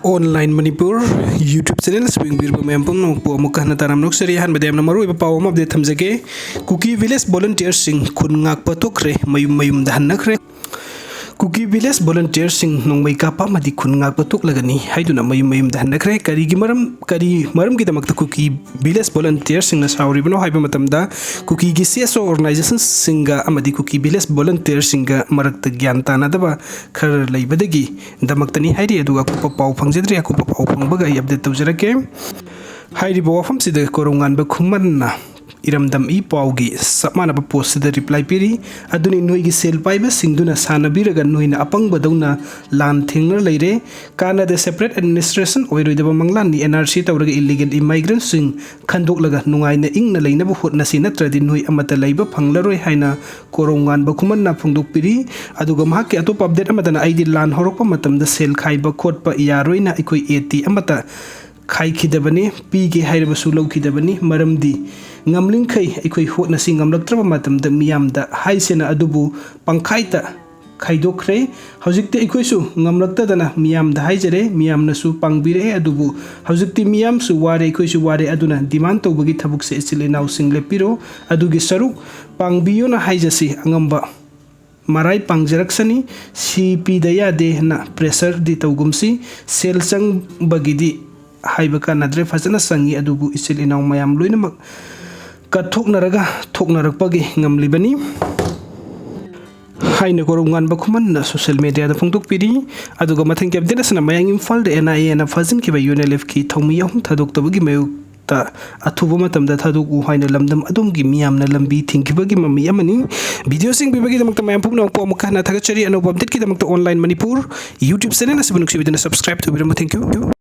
Online Manipur YouTube channel swing bir mayam pum no po mukha na taram nok seri han badem na maru iba paw ma update thamjage Kuki village volunteer sing khun Ngakpa Toklagani Mayum Mayumda Hannakhre Kuki village volunteer sing Nongmei Kappa Amadi Khun Ngakpa Toklagani haiduna Mayum Mayumda Hannakhre kari maram ki damakta Kuki village volunteer sing na sauri bano haiba matamda Kuki gi CSO organization singa amadi Kuki village volunteer singa marakta gyan tanadaba khar leibadagi damaktani hairi aduga ku paw phangjadri ku paw phangbaga update tawjarake hairi bo wafam sida korongan ba khumanna iramdam I pawgi samana ba post da reply piri aduni noi gi sel pai ba singduna sanabiraga noina apang badawna lan thingna leire kana the separate administration oiroidaba manglan ni NRC tawraga illegal immigrant sing khandok nungai na ingna leina ba hotna sinatradi noi amata leiba phanglaroi haina korongan ba khumanna phungdok piri aduga mahak ke atop update amadana ID lan horokpa matamda sel khaiba khotpa yaroina ikoi eti amata khai khidabani pige hairabasu lawkhidabani maramdi ngamling khai ikoi hotna singam laktraba matamda miyamda haisena adubu pangkhaita khaidokre hojikte ikoisu ngamlakta dana miyamda haijare miyamnasu pangbire adubu hojikti miyam su ware ikoisu ware aduna demand tobagi thabuk se isilinaw single piro adugi saruk pangbiyo na haijasi angamba marai pangjaraksani CP daya de na pressure di tawgumsi sel sang bagidi haibaka nadre fazana sangi adubu isil inaw mayam loinamak kathoknaraga thoknarakpagi ngamlibani haina korongan ba khuman na social media da phungtuk piri aduga mathang kep dena sana mayang imphal de NIA na fazin ki ba UNLF ki thomi yahum thadok tabagi mayukta athuba matamda thadok u haina lamdam adum gi miyam na lambi thingkibagi mami amani video sing bibagi damakta mayam phukna po mukha na thagachari anu update ki damakta online Manipur YouTube channel na subscribe to biram thank you